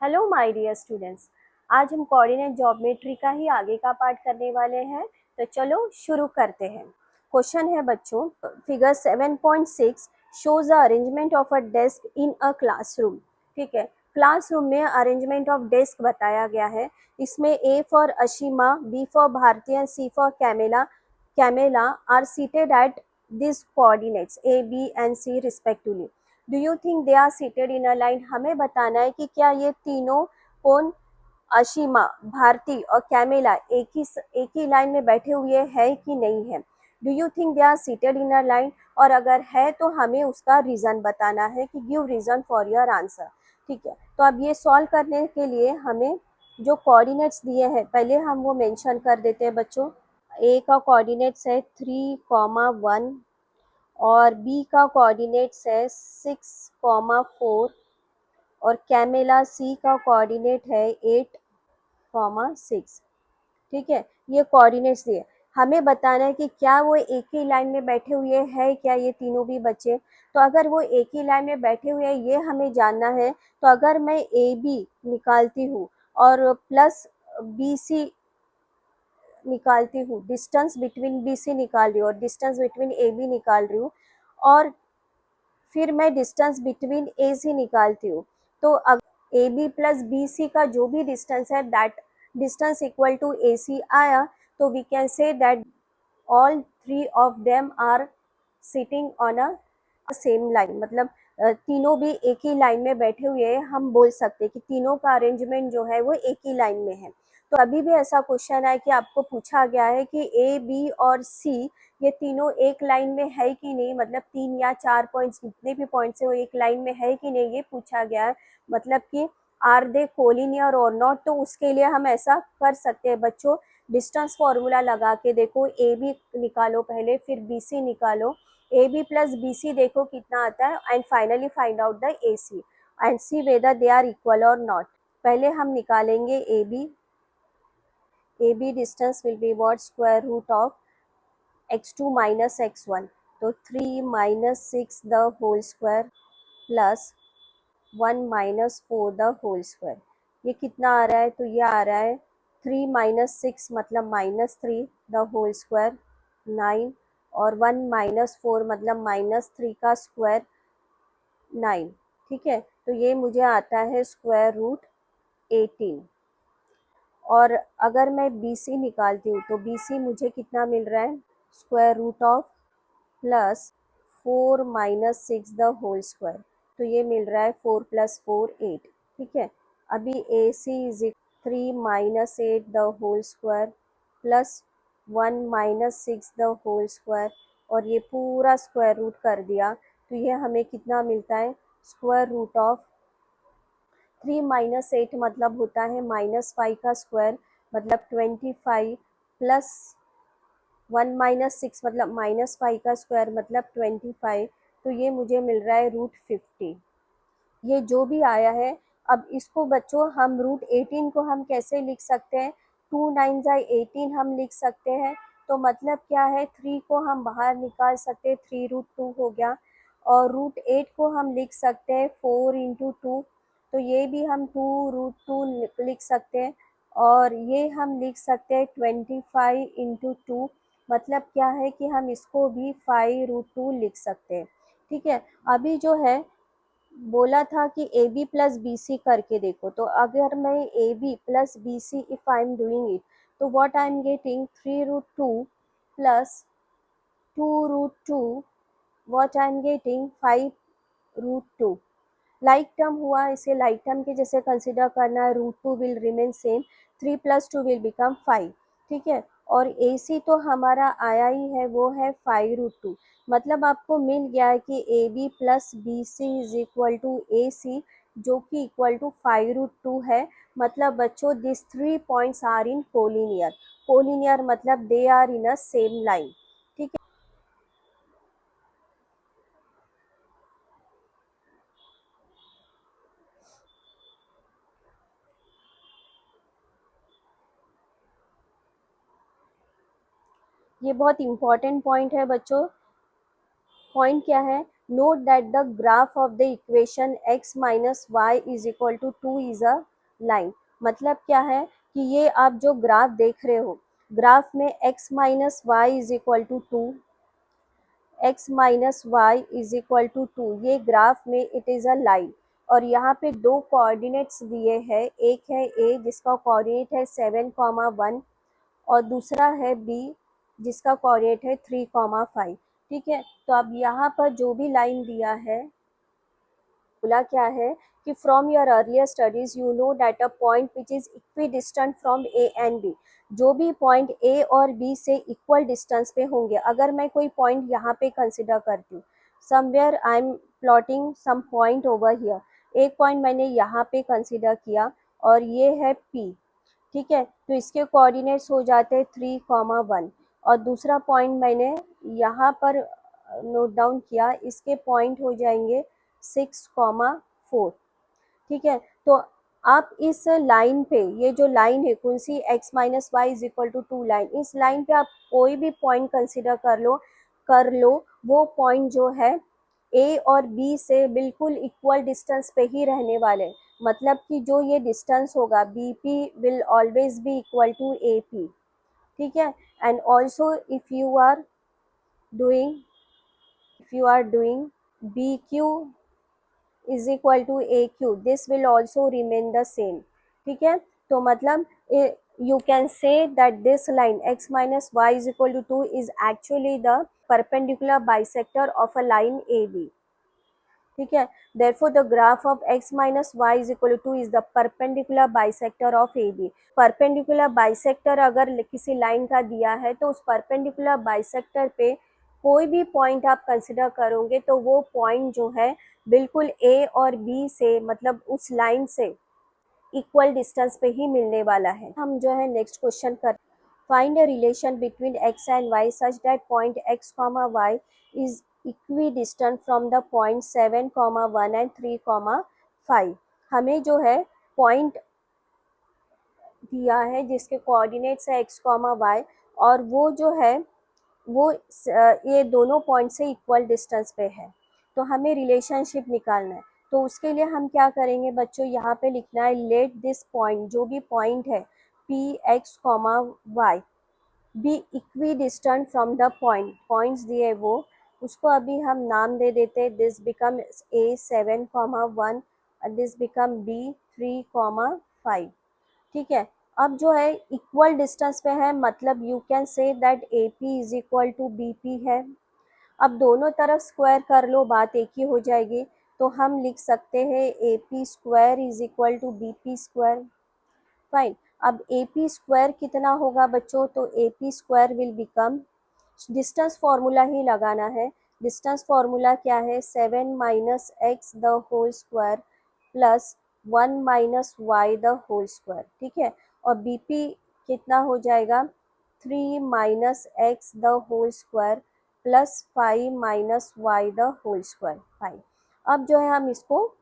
Hello my dear students. आज हम coordinate geometry का ही आगे का पार्ट करने वाले हैं, तो चलो शुरू करते हैं। क्वेश्चन है बच्चों, figure 7.6 shows the arrangement of a desk in a classroom. ठीक है, क्लासरूम में अरेंजमेंट ऑफ डेस्क बताया गया है। इसमें A for Ashima, B for Bharti and C for Camella are seated at this coordinates A B and C respectively. Do you think they are seated in a line. हमें बताना है कि क्या ये तीनों कौन, अशीमा, भारती और कैमेला एक ही लाइन में बैठे हुए हैं कि नहीं है। Do you think they are seated in a line, और अगर है तो हमें उसका रीजन बताना है कि give reason for your answer. ठीक है, तो अब ये सॉल्व करने के लिए हमें जो कोऑर्डिनेट्स दिए हैं पहले हम वो मेंशन कर देते हैं बच्चों। ए का कोऑर्डिनेट्स है 3,1 और बी का कोऑर्डिनेट्स है 6,4 और कैमेला सी का कोऑर्डिनेट है 8,6। ठीक है, ये कोऑर्डिनेट्स दिए। हमें बताना है कि क्या वो एक ही लाइन में बैठे हुए हैं, क्या ये तीनों भी बच्चे। तो अगर वो एक ही लाइन में बैठे हुए हैं ये हमें जानना है। तो अगर मैं ए बी निकालती हूँ और प्लस बी सी निकालती हूँ, डिस्टेंस बिटवीन बी सी निकाल रही हूँ और डिस्टेंस बिटवीन ए बी निकाल रही हूँ, और फिर मैं डिस्टेंस बिटवीन ए सी निकालती हूँ, तो अगर A B plus B C का जो भी डिस्टेंस है that distance equal to A C आया, तो we can say that all three of them are sitting on a same line. मतलब तीनों भी एक ही लाइन में बैठे हुए हैं। हम बोल सकते हैं कि तीनों का अरेंजमेंट जो है वो एक ही लाइन में है। तो अभी भी ऐसा क्वेश्चन है कि आपको पूछा गया है कि ए बी और सी ये तीनों एक लाइन में है कि नहीं, मतलब 3 या 4 पॉइंट्स जितने भी पॉइंट्स है वो एक लाइन में है कि नहीं, ये पूछा गया है। मतलब कि आर दे कोलिनियर और नॉट। तो उसके लिए हम ऐसा कर सकते हैं बच्चों, डिस्टेंस फॉर्मूला लगा के देखो, ए बी निकालो पहले, फिर बी सी निकालो, A B plus B C देखो कितना आता है, and finally find out the A C and C whether they are equal और नॉट। पहले हम निकालेंगे A B distance will be what, square root of x2 minus x1, तो 3 minus 6 the whole square plus 1 minus 4 the whole square. ये कितना आ रहा है, तो ये आ रहा है 3 माइनस 6 मतलब माइनस 3 द होल स्क्वायर 9, और 1 माइनस 4 मतलब माइनस 3 का स्क्वायर 9। ठीक है, तो ये मुझे आता है स्क्वायर रूट 18। और अगर मैं बी सी निकालती हूँ तो बी सी मुझे कितना मिल रहा है, square root of plus 4 minus 6 the whole square, तो ये मिल रहा है 4 प्लस 4 8। ठीक है, अभी A C is 3 minus 8 the whole square plus 1 minus 6 the whole square, और ये पूरा स्क्वायर रूट कर दिया, तो ये हमें कितना मिलता है, स्क्वायर रूट ऑफ 3 माइनस 8 मतलब होता है -5 का स्क्वायर, मतलब 25 प्लस 1 माइनस 6 मतलब -5 का स्क्वायर मतलब 25, तो ये मुझे मिल रहा है √50। ये जो भी आया है, अब इसको बच्चों हम √18 को हम कैसे लिख सकते हैं, 2 9 18 हम लिख सकते हैं। तो मतलब क्या है, 3 को हम बाहर निकाल सकते हैं, 3√2 हो गया, और √8 को हम लिख सकते हैं 4 इंटू 2, तो ये भी हम 2√2 लिख सकते हैं, और ये हम लिख सकते हैं 25 इंटू 2, मतलब क्या है कि हम इसको भी 5√2 लिख सकते हैं। ठीक है, अभी जो है बोला था कि A B plus B C करके देखो, तो अगर मैं A B plus B C if I am doing it, तो what I am getting 3√2 plus 2√2, what I am getting 5√2। Like term हुआ, इसे लाइक टर्म के जैसे कंसिडर करना है, √2 will remain same, 3 plus 2 will become 5। ठीक है, और ए सी तो हमारा आया ही है, वो है 5√2। मतलब आपको मिल गया है कि A B plus B C is equal to A C, जो कि इक्वल टू 5√2 है। मतलब बच्चों this 3 points are in collinear. Collinear मतलब they are in a same line. ठीक है, ये बहुत इंपॉर्टेंट पॉइंट है बच्चों। पॉइंट क्या है, note that the graph of the equation x minus Y is equal to 2 is a line. मतलब क्या है कि ये आप जो ग्राफ देख रहे हो, ग्राफ में x minus Y is equal to 2, x minus Y is equal to 2, ये ग्राफ में इट इज़ अ लाइन। और यहाँ पे दो कोऑर्डिनेट्स दिए हैं, एक है a जिसका कोऑर्डिनेट है 7,1 और दूसरा है b जिसका कोऑर्डिनेट है 3,5। ठीक है, तो अब यहाँ पर जो भी लाइन दिया है, बोला क्या है कि from your earlier studies you know that a point which is equidistant from A and B, जो भी पॉइंट ए और बी से इक्वल डिस्टेंस पे होंगे। अगर मैं कोई पॉइंट यहाँ पे कंसिडर करती हूँ, somewhere I am plotting some point over here, एक पॉइंट मैंने यहाँ पे कंसिडर किया और ये है पी। ठीक है, तो इसके कोऑर्डिनेट्स हो जाते हैं 3,1 और दूसरा पॉइंट मैंने यहाँ पर नोट डाउन किया, इसके पॉइंट हो जाएंगे 6,4। ठीक है, तो आप इस लाइन पे, ये जो लाइन है कौन सी, x minus Y is equal to 2 line, इस लाइन पे आप कोई भी पॉइंट कंसिडर कर लो, वो पॉइंट जो है ए और बी से बिल्कुल इक्वल डिस्टेंस पे ही रहने वाले। मतलब कि जो ये डिस्टेंस होगा B P will always be equal to A P. ठीक है, and also doing if you are doing B Q is equal to AQ, this will also remain the same। ठीक है, तो मतलब you can say that this line x minus y is equal to 2 is actually the perpendicular bisector of a line AB। ठीक है, therefore the graph of x minus y is equal to 2 is the perpendicular bisector of AB। perpendicular bisector अगर किसी line का दिया है तो उस perpendicular bisector पे कोई भी पॉइंट आप कंसिडर करोगे तो वो पॉइंट जो है बिल्कुल ए और बी से, मतलब उस लाइन से इक्वल डिस्टेंस पे ही मिलने वाला है। हम जो है नेक्स्ट क्वेश्चन कर, find a relation between x and y such that point x, y is equidistant from the point 7,1 and 3,5। हमें जो है पॉइंट दिया है जिसके कोऑर्डिनेट्स है x, y और वो जो है वो ये दोनों पॉइंट से इक्वल डिस्टेंस पे है, तो हमें रिलेशनशिप निकालना है। तो उसके लिए हम क्या करेंगे बच्चों, यहाँ पे लिखना है लेट दिस पॉइंट, जो भी पॉइंट है P X comma Y be equidistant from the points दिए वो, उसको अभी हम नाम दे देते, this become A 7,1 this become B 3,5। ठीक है, अब जो है इक्वल डिस्टेंस पे है, मतलब you can say that A P is equal to B P है। अब दोनों तरफ स्क्वायर कर लो, बात एक ही हो जाएगी, तो हम लिख सकते हैं A P square is equal to B P square. Fine, अब ए पी स्क्वायर कितना होगा बच्चों, तो A P square will become, distance formula ही लगाना है। डिस्टेंस फॉर्मूला क्या है, 7 minus x the whole square plus 1 minus y the whole square. ठीक है, और बी पी कितना हो जाएगा, 3 minus x the whole square plus 5 minus y the whole square. Fine, अब जो है हम इसको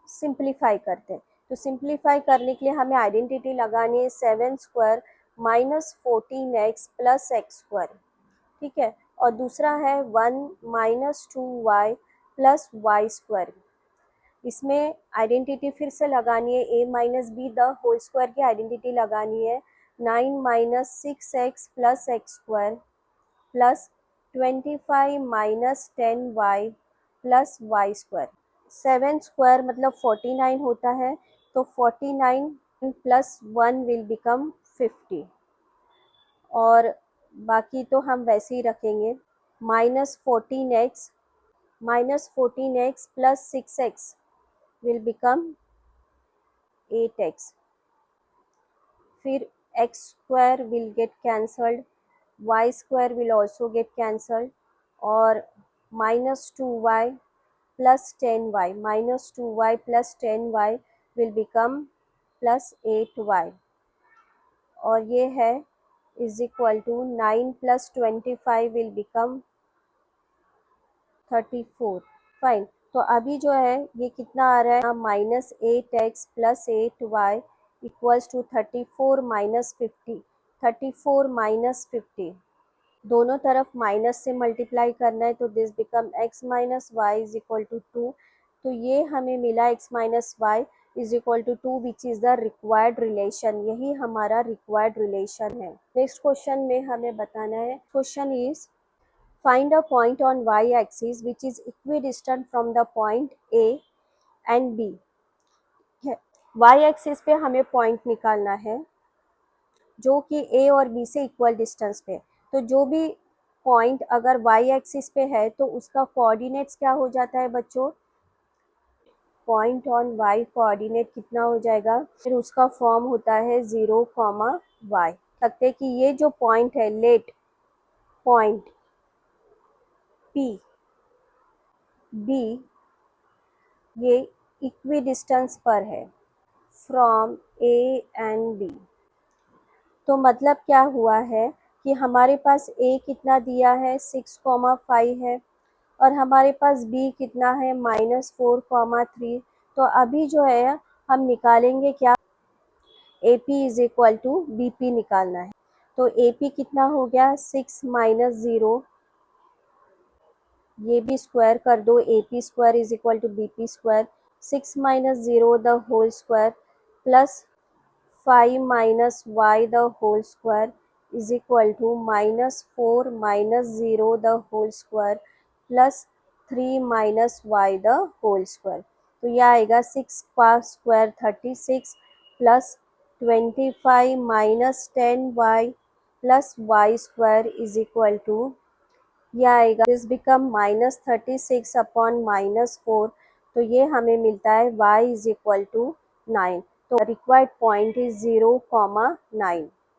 सिंप्लीफाई करते हैं, तो सिंप्लीफाई करने के लिए हमें आइडेंटिटी लगानी है 7 square minus 14x plus x square. ठीक है, और दूसरा है 1 minus 2y plus y square. इसमें आइडेंटिटी फिर से लगानी है, a minus b the whole square की आइडेंटिटी लगानी है, 9 minus 6x plus x square plus 25 minus 10y plus y square. 7 square मतलब 49 होता है, तो 49 प्लस 1 विल बिकम 50 और बाकी तो हम वैसे ही रखेंगे। Minus 14x plus 6x will become 8x, फिर x square will get cancelled, y square will also get cancelled और minus 2y plus 10y, minus 2y plus 10y will become plus 8y और ये है is equal to 9 plus 25 will become 34। Fine, तो अभी जो है ये कितना आ रहा है, minus 8x plus 8y equals to 34 minus 50, 34 minus 50, दोनों तरफ माइनस से मल्टीप्लाई करना है, तो this become x minus Y is equal to 2। तो ये हमें मिला x minus Y is equal to 2 which is the required relation. यही हमारा रिक्वायर्ड रिलेशन है। नेक्स्ट क्वेश्चन में हमें बताना है, question is find a point on y axis which is equidistant from the point A and B। y axis पे हमें point निकालना है जो कि A और B से इक्वल डिस्टेंस पे। तो जो भी पॉइंट अगर y एक्सिस पे है तो उसका कोऑर्डिनेट्स क्या हो जाता है बच्चों, पॉइंट ऑन y कोऑर्डिनेट कितना हो जाएगा, फिर उसका फॉर्म होता है 0, y। सकते कि ये जो पॉइंट है, लेट पॉइंट P B ये इक्वी डिस्टेंस पर है फ्रॉम A एंड B। तो मतलब क्या हुआ है कि हमारे पास A कितना दिया है 6,5 है और हमारे पास B कितना है -4,3। तो अभी जो है हम निकालेंगे क्या, AP is equal to BP निकालना है। तो AP कितना हो गया 6 - 0, ये भी स्क्वायर कर दो, AP square is equal to BP square. 6 - 0 the whole square plus 5 minus y the whole square is equal to -4 minus 0 the whole square plus 3 minus y the whole square। तो यह आएगा 6 का square 36 plus 25 minus 10y plus y square is equal to, यह आएगा this become -36 upon -4। तो ये हमें मिलता है y इज इक्वल टू 9। तो रिक्वायर्ड पॉइंट इज 0, 9।